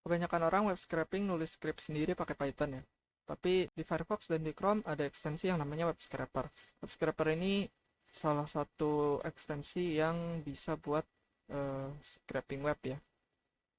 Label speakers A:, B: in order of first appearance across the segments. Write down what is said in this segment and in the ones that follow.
A: Kebanyakan orang web scraping nulis script sendiri pakai Python ya. Tapi di Firefox dan di Chrome ada ekstensi yang namanya web scraper. Web scraper ini salah satu ekstensi yang bisa buat scraping web ya.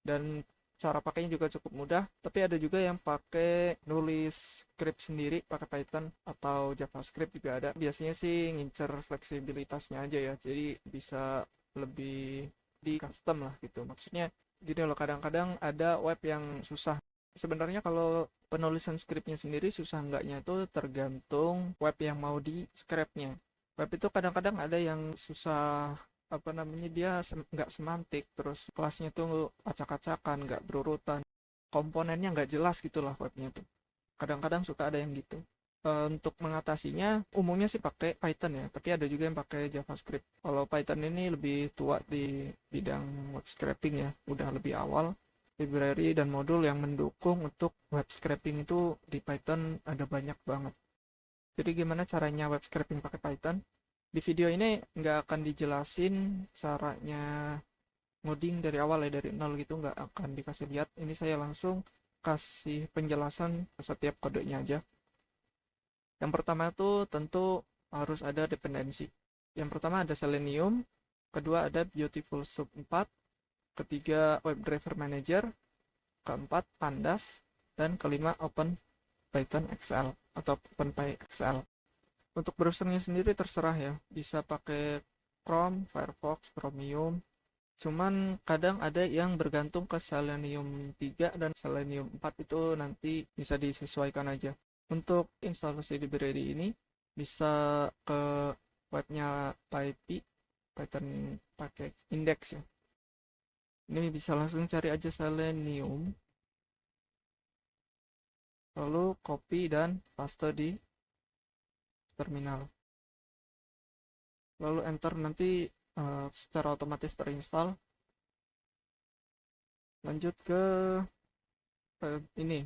A: Dan cara pakainya juga cukup mudah, tapi ada juga yang pakai nulis script sendiri pakai Python atau JavaScript juga ada. Biasanya sih ngincer fleksibilitasnya aja ya, jadi bisa lebih di custom lah gitu. Maksudnya gini loh, kadang-kadang ada web yang susah. Sebenarnya kalau penulisan scriptnya sendiri susah enggaknya itu tergantung web yang mau di scrapnya. Web itu kadang-kadang ada yang susah, apa namanya, dia nggak semantik, terus kelasnya tuh acak-acakan, nggak berurutan, komponennya nggak jelas gitulah webnya tuh. Kadang-kadang suka ada yang gitu. Untuk mengatasinya umumnya sih pakai Python ya, tapi ada juga yang pakai JavaScript. Kalau Python ini lebih tua di bidang web scraping ya, udah lebih awal. Library dan modul yang mendukung untuk web scraping itu di Python ada banyak banget. Jadi gimana caranya web scraping pakai Python? Di video ini nggak akan dijelasin caranya ngoding dari awal ya, dari nol gitu, nggak akan dikasih lihat. Ini saya langsung kasih penjelasan setiap kodenya aja. Yang pertama itu tentu harus ada dependensi. Yang pertama ada Selenium, kedua ada Beautiful Soup 4, ketiga WebDriver Manager, keempat Pandas, dan kelima Open Python XL atau OpenPyXL. Untuk browsernya sendiri terserah ya, bisa pakai Chrome, Firefox, Chromium. Cuman kadang ada yang bergantung ke Selenium 3 dan Selenium 4, itu nanti bisa disesuaikan aja. Untuk instalasi library ini bisa ke webnya PyPy, Python pakai index ya. Ini bisa langsung cari aja Selenium, lalu copy dan paste di terminal. Lalu enter, nanti secara otomatis terinstall. Lanjut ke ini.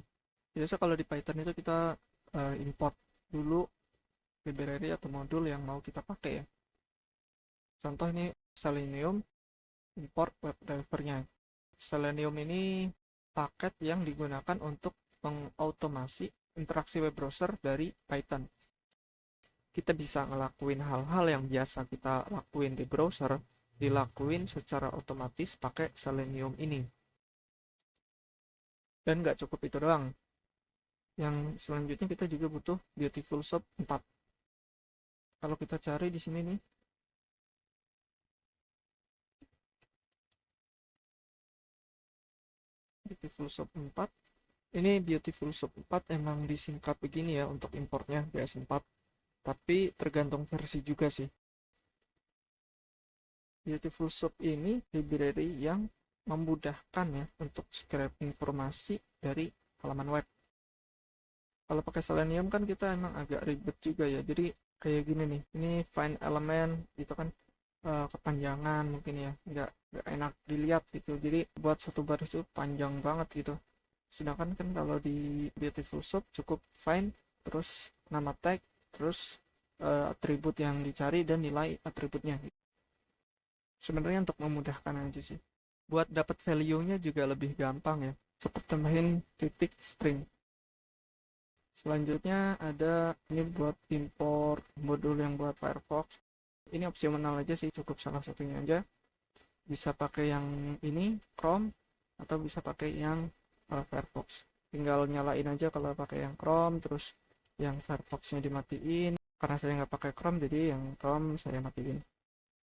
A: Biasa kalau di Python itu kita import dulu library atau modul yang mau kita pakai ya. Contoh ini Selenium, import WebDriver-nya. Selenium ini paket yang digunakan untuk mengautomasi interaksi web browser dari Python. Kita bisa ngelakuin hal-hal yang biasa kita lakuin di browser, dilakuin secara otomatis pakai Selenium ini. Dan nggak cukup itu doang. Yang selanjutnya kita juga butuh Beautiful Soup 4. Kalau kita cari di sini nih, Beautiful Soup 4. Ini Beautiful Soup 4 emang disingkat begini ya untuk importnya, BS4. Tapi tergantung versi juga sih. Beautiful Soup ini library yang memudahkan ya untuk scrape informasi dari halaman web. Kalau pakai Selenium kan kita emang agak ribet juga ya. Jadi kayak gini nih, ini find element itu kan kepanjangan mungkin ya, nggak enak dilihat gitu. Jadi buat satu baris itu panjang banget gitu. Sedangkan kan kalau di Beautiful Soup cukup find, terus nama tag, terus atribut yang dicari dan nilai atributnya. Sebenarnya untuk memudahkan aja sih. Buat dapat value-nya juga lebih gampang ya. Cukup tambahin titik string. Selanjutnya ada ini buat import modul yang buat Firefox. Ini opsional aja sih, cukup salah satunya aja. Bisa pakai yang ini Chrome atau bisa pakai yang Firefox. Tinggal nyalain aja kalau pakai yang Chrome, terus yang Firefox-nya dimatiin. Karena saya nggak pakai Chrome, jadi yang Chrome saya matiin.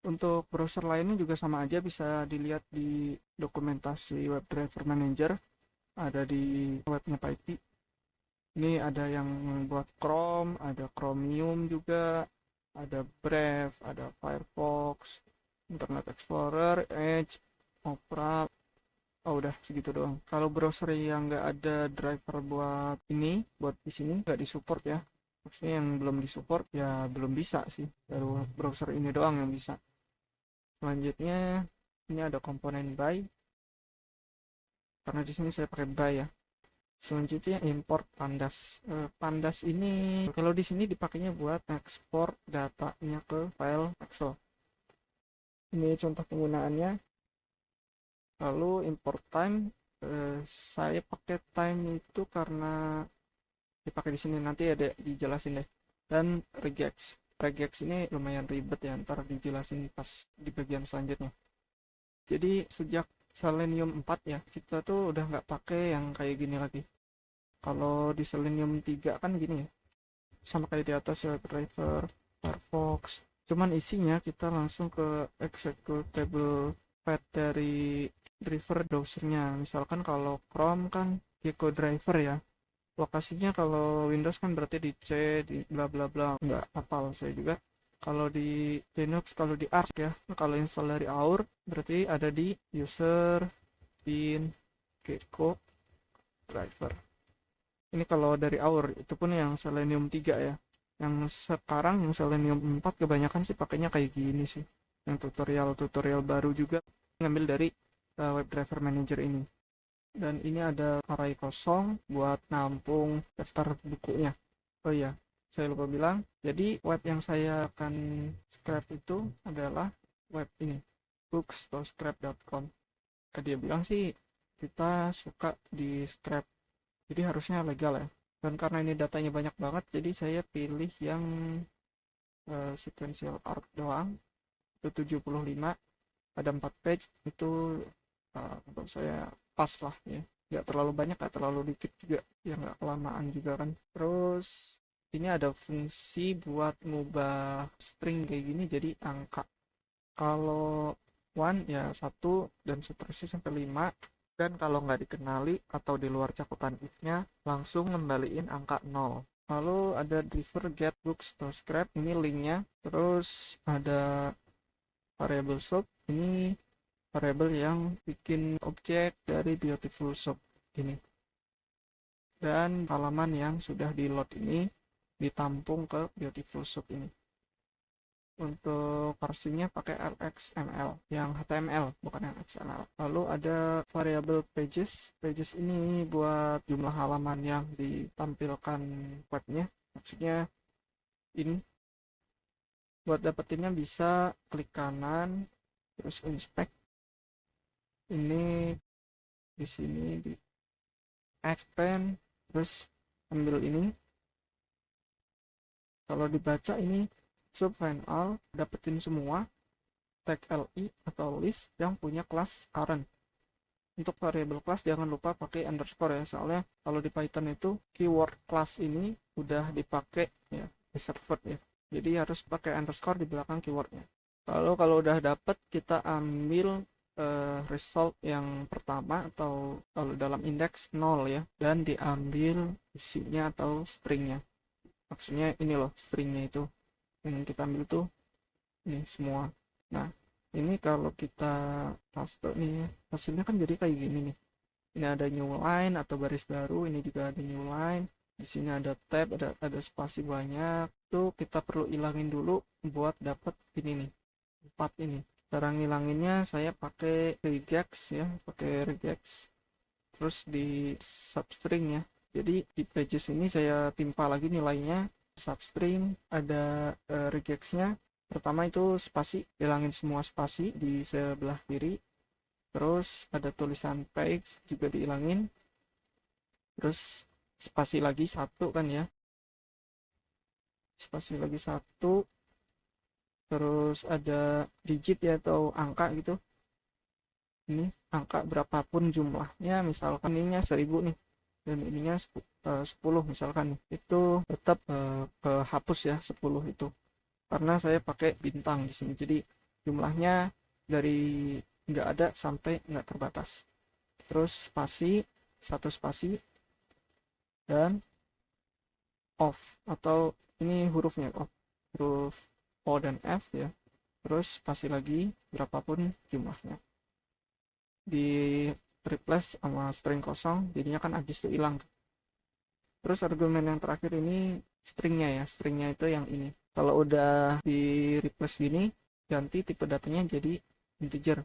A: Untuk browser lainnya juga sama aja, bisa dilihat di dokumentasi WebDriver Manager, ada di webnya PyPy. Ini ada yang buat Chrome, ada Chromium juga, ada Brave, ada Firefox, Internet Explorer, Edge, Opera. Oh udah segitu doang. Kalau browser yang nggak ada driver buat ini, buat di sini nggak disupport ya. Maksudnya yang belum disupport ya belum bisa sih. Baru browser ini doang yang bisa. Selanjutnya ini ada komponen by, karena di sini saya pakai by ya. Selanjutnya import pandas. Pandas ini kalau di sini dipakainya buat ekspor datanya ke file Excel. Ini contoh penggunaannya. Lalu import time Saya pakai time itu karena dipakai di sini, nanti ada dijelasin deh. Dan regex ini lumayan ribet ya, ntar dijelasin pas di bagian selanjutnya. Jadi sejak Selenium 4 ya, kita tuh udah nggak pakai yang kayak gini lagi. Kalau di Selenium 3 kan gini ya, sama kayak di atas ya, driver Firefox, cuman isinya kita langsung ke executable path dari driver browsernya. Misalkan kalau Chrome kan Gecko driver ya, lokasinya kalau Windows kan berarti di C, di bla bla bla, nggak hafal saya juga. Kalau di Linux, kalau di Arch ya, kalau install dari AUR berarti ada di user bin Gecko driver. Ini kalau dari AUR, itu pun yang Selenium 3 ya. Yang sekarang yang Selenium 4 kebanyakan sih pakainya kayak gini sih. Yang tutorial baru juga ngambil dari WebDriver Manager ini. Dan ini ada array kosong buat nampung daftar bukunya. Oh iya, saya lupa bilang. Jadi web yang saya akan scrap itu adalah web ini, books.scrap.com. Dia bilang sih kita suka di scrap, jadi harusnya legal ya. Dan karena ini datanya banyak banget, jadi saya pilih yang sequential arc doang. Itu 75, ada 4 page, itu untuk saya pas lah ya, nggak terlalu banyak, nggak terlalu dikit juga ya, nggak kelamaan juga kan. Terus ini ada fungsi buat ngubah string kayak gini jadi angka. Kalau one ya 1 dan seterusnya sampai 5, dan kalau nggak dikenali atau di luar cakupan if-nya langsung ngembaliin angka 0. Lalu ada driver get books to scrap, ini linknya. Terus ada variable soup, ini variable yang bikin objek dari Beautiful Soup ini. Dan halaman yang sudah di load ini ditampung ke Beautiful Soup ini. Untuk parsingnya pakai LXML, yang HTML bukan yang XML. Lalu ada variable pages. Pages ini buat jumlah halaman yang ditampilkan webnya. Maksudnya ini buat dapetinnya bisa klik kanan terus inspect. Ini di sini di expand terus ambil ini. Kalau dibaca ini subfinal, dapetin semua tag li atau list yang punya kelas current. Untuk variable class jangan lupa pakai underscore ya, soalnya kalau di Python itu keyword class ini udah dipakai ya di server ya, jadi harus pakai underscore di belakang keywordnya. Lalu kalau udah dapet, kita ambil result yang pertama atau kalau dalam indeks 0 ya, dan diambil isinya atau stringnya. Maksudnya ini loh stringnya itu yang kita ambil tuh ini semua. Nah ini kalau kita paste nih hasilnya kan jadi kayak gini nih. Ini ada new line atau baris baru, ini juga ada new line, di sini ada tab, ada spasi banyak. Tuh kita perlu ilangin dulu buat dapat ini nih 4 ini. Cara ngilanginnya saya pakai regex ya, pakai regex terus di substring ya. Jadi di pages ini saya timpa lagi nilainya substring, ada regexnya. Pertama itu spasi, hilangin semua spasi di sebelah kiri. Terus ada tulisan page juga dihilangin. Terus spasi lagi 1 kan ya, spasi lagi 1. Terus ada digit ya atau angka gitu. Ini angka berapapun jumlahnya, misalkan ininya 1000 nih dan ininya 10 misalkan nih, itu tetap kehapus ya 10 itu, karena saya pakai bintang di sini, jadi jumlahnya dari nggak ada sampai nggak terbatas. Terus spasi, 1 spasi, dan off atau ini hurufnya off, huruf O dan F ya. Terus spasi lagi berapapun jumlahnya, di replace sama string kosong, jadinya kan habis itu hilang. Terus argumen yang terakhir ini stringnya ya, stringnya itu yang ini. Kalau udah di replace gini, ganti tipe datanya jadi integer,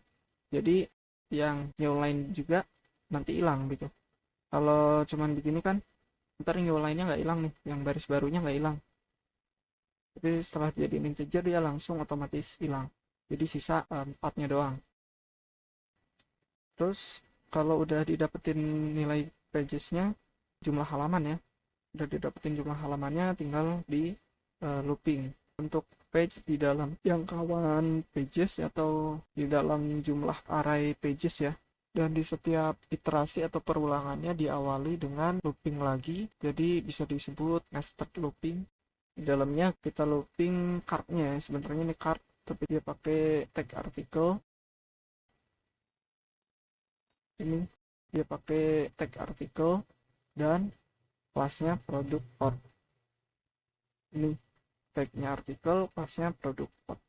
A: jadi yang new line juga nanti hilang gitu. Kalau cuman begini kan ntar new line-nya nggak hilang nih, yang baris barunya nggak hilang, tapi setelah jadi integer dia langsung otomatis hilang, jadi sisa 4-nya doang. Terus kalau udah didapetin nilai pagesnya, jumlah halaman ya, udah didapetin jumlah halamannya, tinggal di looping untuk page di dalam jangkauan pages atau di dalam jumlah array pages ya. Dan di setiap iterasi atau perulangannya diawali dengan looping lagi, jadi bisa disebut nested looping. Di dalamnya kita looping card-nya, sebenarnya ini card tapi dia pakai tag artikel. Ini dia pakai tag artikel dan kelasnya produk port. Ini tagnya artikel, kelasnya produk port.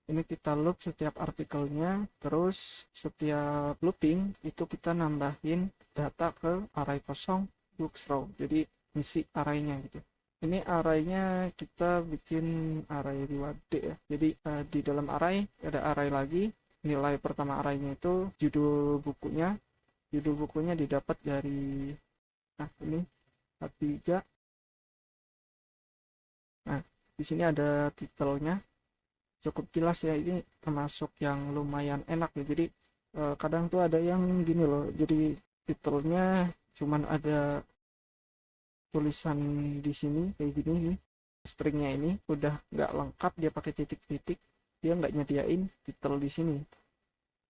A: Ini kita loop setiap artikelnya, terus setiap looping itu kita nambahin data ke array kosong books row, jadi ngisi arraynya gitu. Ini arraynya kita bikin array 2D ya, jadi di dalam array ada array lagi. Nilai pertama arraynya itu judul bukunya didapat dari ini H3. Nah, di sini ada titelnya, cukup jelas ya, ini termasuk yang lumayan enak ya. Jadi kadang tuh ada yang gini loh, jadi titelnya cuman ada tulisan di sini kayak gini nih, stringnya ini udah nggak lengkap, dia pakai titik-titik, dia nggak nyediain titel di sini.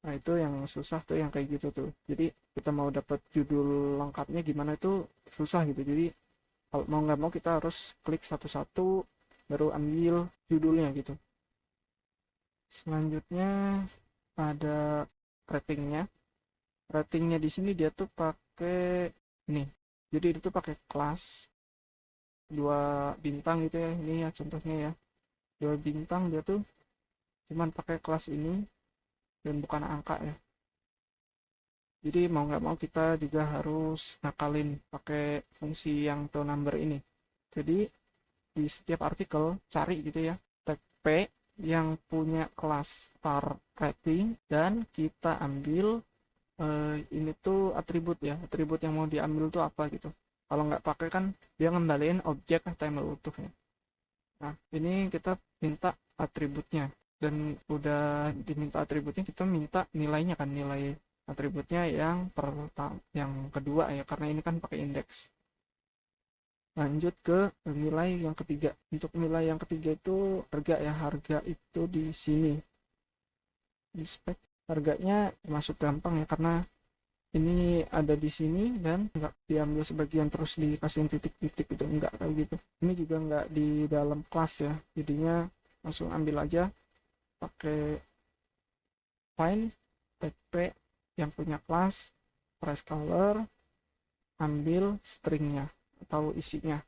A: Nah itu yang susah tuh, yang kayak gitu tuh. Jadi kita mau dapat judul lengkapnya gimana itu susah gitu. Jadi kalau mau nggak mau kita harus klik satu-satu baru ambil judulnya gitu. Selanjutnya ada ratingnya. Ratingnya di sini dia tuh pakai ini. Jadi itu tuh pakai kelas 2 bintang gitu ya. Ini ya contohnya ya. 2 bintang dia tuh cuman pakai kelas ini dan bukan angka ya. Jadi mau nggak mau kita juga harus nakalin pakai fungsi yang toNumber ini. Jadi di setiap artikel cari gitu ya tag P yang punya kelas star rating, dan kita ambil ini tuh atribut ya, atribut yang mau diambil tuh apa gitu. Kalau nggak pakai kan dia ngembaliin objek HTML utuhnya. Nah ini kita minta atributnya, dan udah diminta atributnya kita minta nilainya kan, nilai atributnya yang yang kedua ya, karena ini kan pakai indeks. Lanjut ke nilai yang ketiga. Untuk nilai yang ketiga itu harga ya, harga itu di sini di spek. Harganya masuk gampang ya, karena ini ada di sini dan nggak diambil sebagian terus dikasihin titik-titik gitu, nggak kayak gitu. Ini juga nggak di dalam kelas ya, jadinya langsung ambil aja pakai find tag P yang punya kelas price color, ambil stringnya atau isinya.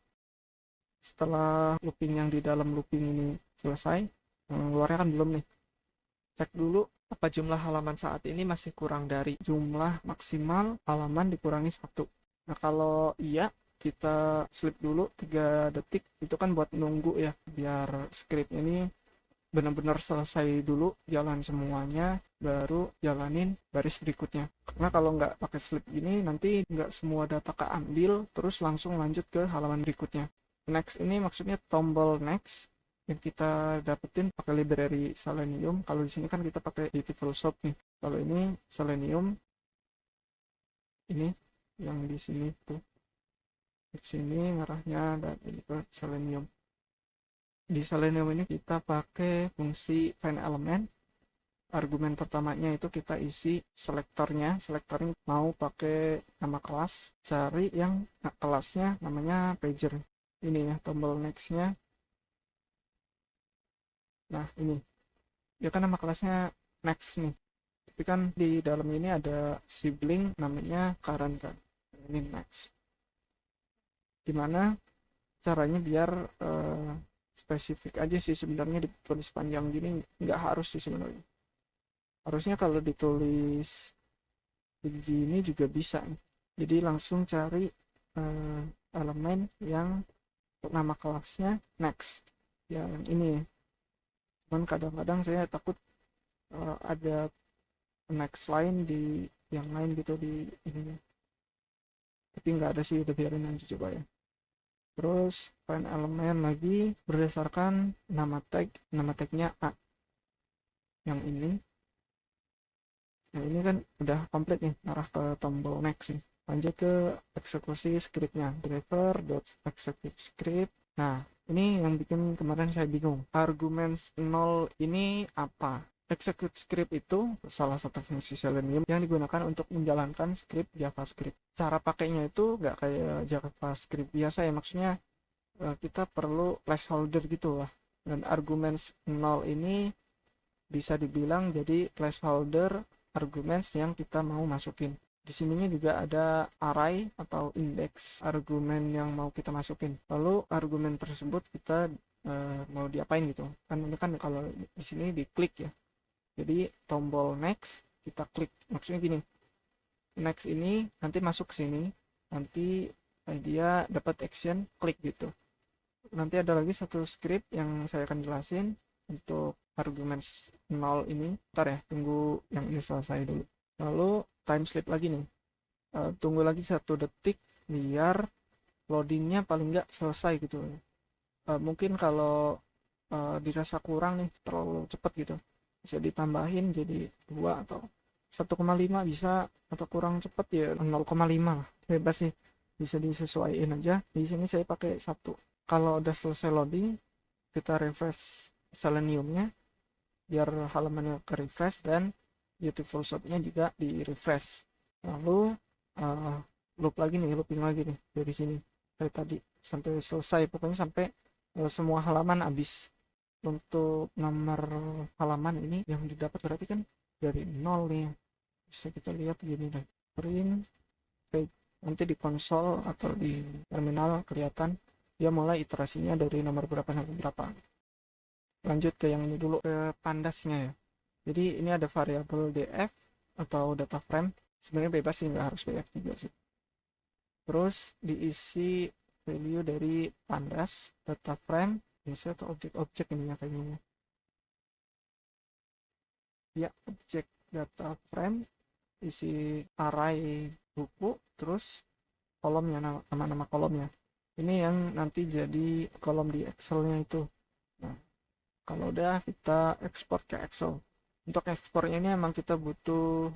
A: Setelah looping yang di dalam looping ini selesai, luarnya kan belum nih, cek dulu apa jumlah halaman saat ini masih kurang dari jumlah maksimal halaman dikurangi 1. Nah kalau iya, kita sleep dulu 3 detik, itu kan buat nunggu ya, biar script ini benar-benar selesai dulu, jalan semuanya, baru jalanin baris berikutnya. Karena kalau nggak pakai sleep ini, nanti nggak semua data keambil, terus langsung lanjut ke halaman berikutnya. Next ini maksudnya tombol next yang kita dapetin pakai library Selenium. Kalau di sini kan kita pakai Beautiful Shop nih. Kalau ini Selenium, ini yang di sini tuh, di sini ngarahnya, dan ini ke Selenium. Di Selenium ini kita pakai fungsi find element. Argumen pertamanya itu kita isi selektornya. Selektornya mau pakai nama kelas, cari yang kelasnya namanya pager. Ini ya tombol nextnya. Nah ini ya kan nama kelasnya next nih, tapi kan di dalam ini ada sibling namanya current kan, ini next. Gimana caranya biar spesifik aja sih sebenarnya, ditulis panjang gini nggak harus sih sebenarnya. Harusnya kalau ditulis begini juga bisa nih. Jadi langsung cari elemen yang nama kelasnya next, yang ini. Cuman kadang-kadang saya takut ada next line di yang lain gitu di ini, tapi nggak ada sih, udah biarin aja coba ya. Terus find elemen lagi berdasarkan nama tagnya A yang ini. Nah ini kan udah komplit nih, arah ke tombol next nih. Lanjut ke eksekusi scriptnya, driver.execute script. Nah ini yang bikin kemarin saya bingung, arguments 0 ini apa? Execute script itu salah satu fungsi Selenium yang digunakan untuk menjalankan script JavaScript. Cara pakainya itu nggak kayak JavaScript biasa ya, maksudnya kita perlu placeholder gitu lah. Dan arguments 0 ini bisa dibilang jadi placeholder arguments yang kita mau masukin. Di sininya juga ada array atau index argumen yang mau kita masukin. Lalu argumen tersebut kita mau diapain gitu. Kan ini kan kalau di sini diklik ya. Jadi tombol next kita klik. Maksudnya gini. Next ini nanti masuk ke sini, nanti dia dapat action klik gitu. Nanti ada lagi satu script yang saya akan jelasin untuk arguments 0 ini. Ntar ya, tunggu yang ini selesai dulu. Lalu time slip lagi nih. Tunggu lagi 1 detik biar loadingnya paling nggak selesai gitu. Mungkin kalau dirasa kurang nih, terlalu cepat gitu, bisa ditambahin jadi 2 atau 1,5 bisa, atau kurang cepat ya 0,5 lah. Bebas sih, bisa disesuaikan aja. Di sini saya pakai 1. Kalau udah selesai loading, kita refresh Seleniumnya biar halamannya ke refresh dan beautiful shop-nya juga di refresh. Lalu loop lagi nih, looping lagi nih dari sini kayak tadi sampai selesai, pokoknya sampai semua halaman habis. Untuk nomor halaman ini yang didapat berarti kan dari 0 nih, bisa kita lihat gini deh, print page. Nanti di konsol atau di terminal kelihatan dia mulai iterasinya dari nomor berapa sampai berapa. Lanjut ke yang ini dulu, ke pandasnya ya. Jadi ini ada variabel df atau data frame, sebenarnya bebas sih, nggak harus df juga sih. Terus diisi value dari pandas data frame biasa atau objek-objek ini ya kayaknya ya, objek data frame, isi array buku, terus kolomnya, nama-nama kolomnya. Ini yang nanti jadi kolom di Excelnya itu. Nah, kalau udah kita ekspor ke Excel. Untuk ekspornya ini emang kita butuh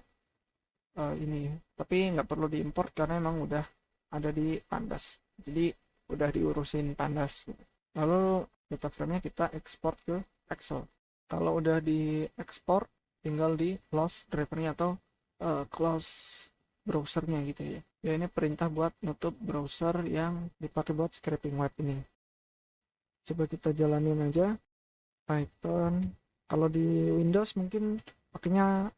A: ini, tapi nggak perlu diimport karena emang udah ada di pandas. Jadi udah diurusin pandas. Lalu data frame-nya kita ekspor ke Excel. Kalau udah di ekspor, tinggal di close drivernya atau close browsernya gitu ya. Ya ini perintah buat nutup browser yang dipakai buat scraping web ini. Coba kita jalanin aja. Python. Kalau di Windows mungkin pakainya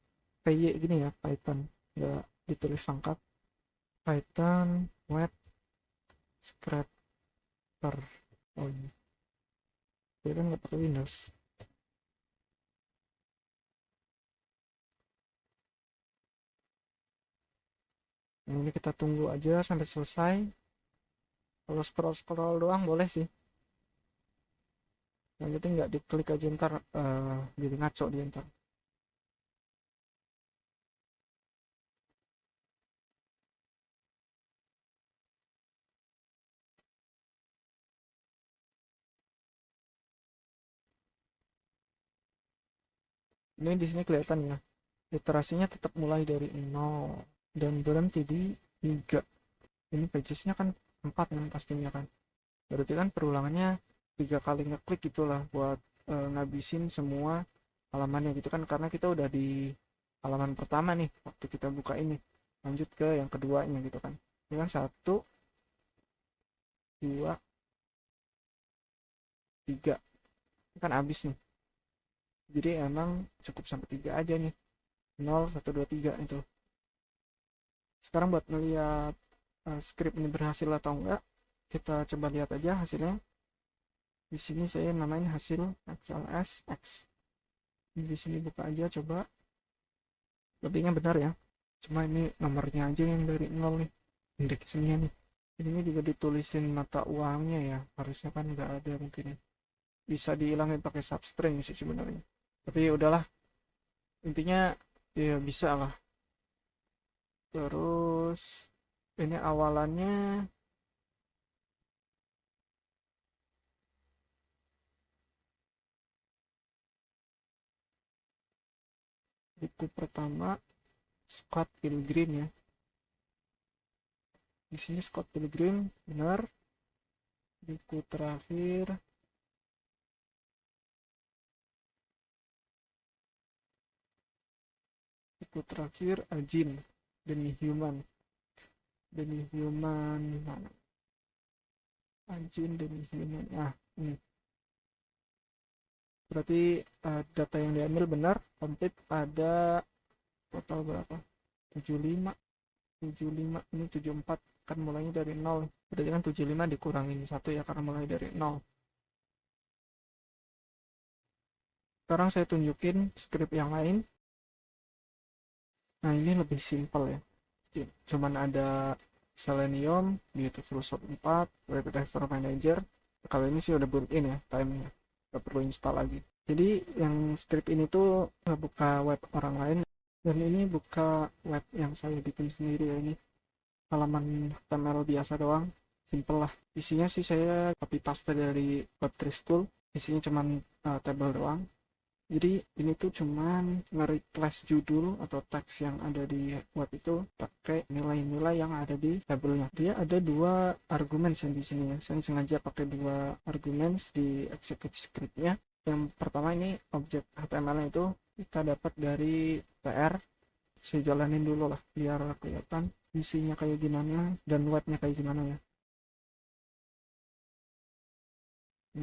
A: PY gini ya, Python. Nggak ditulis lengkap. Python web scraper. Oh iya. Dia kan nggak pakai Windows. Nah, ini kita tunggu aja sampai selesai. Kalau scroll doang boleh sih. Yang penting nggak diklik aja, ntar jadi ngaco dia ntar. Ini di sini kelihatan ya. Iterasinya tetap mulai dari 0 dan berhenti di 3. Ini pagesnya kan 4 kan pastinya kan. Berarti kan perulangannya 3 kali ngeklik gitulah buat ngabisin semua halamannya gitu kan, karena kita udah di halaman pertama nih waktu kita buka ini. Lanjut ke yang keduanya gitu kan. Ini kan 1, 2, 3. Ini kan habis nih. Jadi emang cukup sampai 3 aja nih. 0, 1, 2, 3 itu. Sekarang buat melihat script ini berhasil atau enggak, kita coba lihat aja hasilnya. Di sini saya namain hasil XLSX. Di sini buka aja coba. Lebihnya benar ya. Cuma ini nomornya aja yang dari 0 nih. Indeksnya nih. Ini juga ditulisin mata uangnya ya. Harusnya kan nggak ada mungkin ya. Bisa dihilangin pakai substring sih sebenarnya. Tapi ya udahlah. Intinya ya bisa lah. Terus ini awalannya buku pertama Scott Pilgrim ya. Di sini Scott Pilgrim benar. Buku terakhir Ajin Demi Human mana? Ajin Demi Human. Ini berarti data yang diambil benar, komplit. Ada total berapa? 75 ini 74, kan mulainya dari 0. Berarti kan 75 dikurangin 1 ya, karena mulai dari 0. Sekarang saya tunjukin script yang lain. Nah, ini lebih simpel ya. Cuman ada Selenium, Beautiful Shop 4, Web Driver Manager. Kalau ini sih udah built-in ya, time-nya. Gak perlu install lagi. Jadi yang script ini tuh buka web orang lain, dan ini buka web yang saya bikin sendiri ya. Ini halaman HTML biasa doang, simple lah. Isinya sih saya copy paste dari Web3 School. Isinya cuman table doang. Jadi ini tuh cuman nge-replace judul atau teks yang ada di web itu pakai nilai-nilai yang ada di tabelnya. Dia ada 2 argumen yang di sini ya. Saya sengaja pakai 2 argumen di execute scriptnya. Yang pertama ini objek HTML itu kita dapat dari PR. Saya jalanin dulu lah biar kelihatan isinya kayak gimana dan webnya kayak gimana ya.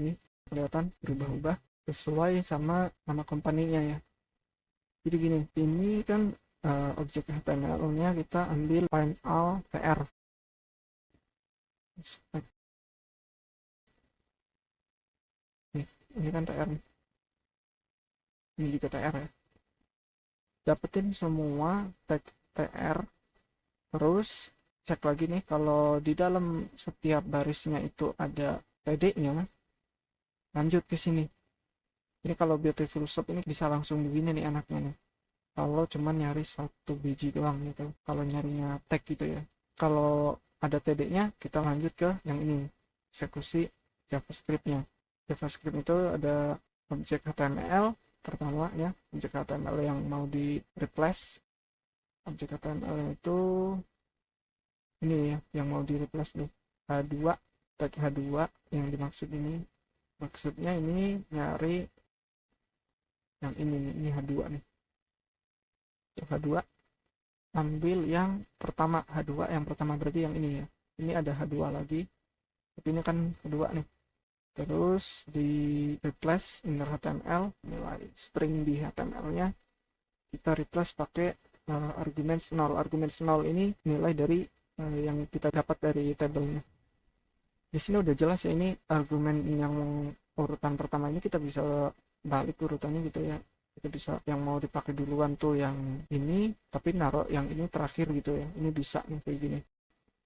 A: Ini kelihatan berubah-ubah sesuai sama nama company-nya ya. Jadi gini, ini kan objek HTML-nya kita ambil final TR. Ini kan TR. Ini juga TR ya. Dapetin semua tag TR. Terus cek lagi nih kalau di dalam setiap barisnya itu ada TD-nya. Lanjut ke sini. Ini kalau Beautiful Shop ini bisa langsung begini nih enaknya nih. Kalau cuman nyari 1 biji doang gitu. Kalau nyarinya tag gitu ya. Kalau ada TD-nya kita lanjut ke yang ini. Eksekusi JavaScript-nya. JavaScript itu ada objek HTML pertama ya. Objek HTML yang mau di replace. Objek HTML itu ini ya yang mau di replace nih. H2, tag H2 yang dimaksud ini. Maksudnya ini nyari yang ini H2 nih. H2 ambil yang pertama, H2 yang pertama berarti yang ini ya. Ini ada H2 lagi. Tapi ini kan kedua nih. Terus di replace inner HTML, nilai string di HTML-nya kita replace pakai argumen 0. Argumen 0 ini nilai dari yang kita dapat dari tabelnya. Di sini udah jelas ya, ini argumen yang urutan pertama ini kita bisa balik urutannya gitu ya. Kita bisa yang mau dipakai duluan tuh yang ini, tapi naruh yang ini terakhir gitu ya. Ini bisa nih kayak gini.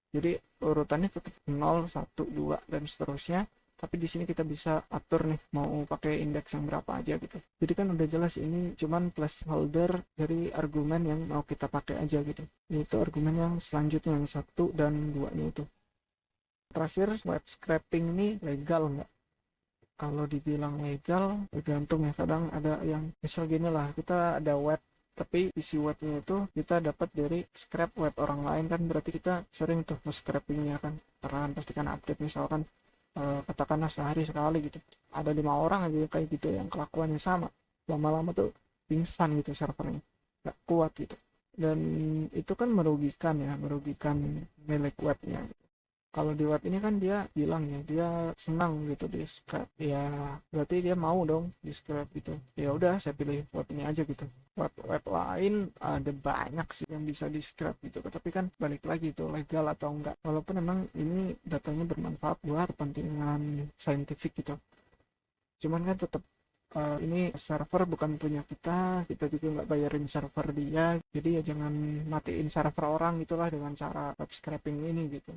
A: Jadi urutannya tetap 0, 1, 2 dan seterusnya. Tapi di sini kita bisa atur nih mau pakai indeks yang berapa aja gitu. Jadi kan udah jelas ini cuman placeholder dari argumen yang mau kita pakai aja gitu. Ini itu argumen yang selanjutnya yang 1 dan 2 nya itu. Terakhir, web scraping ini legal nggak? Kalau dibilang legal tergantung ya. Kadang ada yang misal gini lah, kita ada web tapi isi webnya itu kita dapat dari scrap web orang lain, kan berarti kita sering tuh nge-scrapingnya kan, karena pasti kan update misalkan katakanlah sehari sekali gitu, ada 5 orang aja kayak gitu yang kelakuannya sama, lama-lama tuh pingsan gitu servernya, nggak kuat gitu, dan itu kan merugikan ya, merugikan milik webnya. Kalau di web ini kan dia bilang ya dia senang gitu di scrap, ya berarti dia mau dong di scrap gitu. Ya udah saya pilih web ini aja gitu. Web lain ada banyak sih yang bisa di scrap gitu, tapi kan balik lagi tuh legal atau enggak. Walaupun memang ini datanya bermanfaat buat kepentingan saintifik gitu, cuman kan tetap ini server bukan punya kita juga nggak bayarin server dia, jadi ya jangan matiin server orang gitulah dengan cara web scraping ini gitu.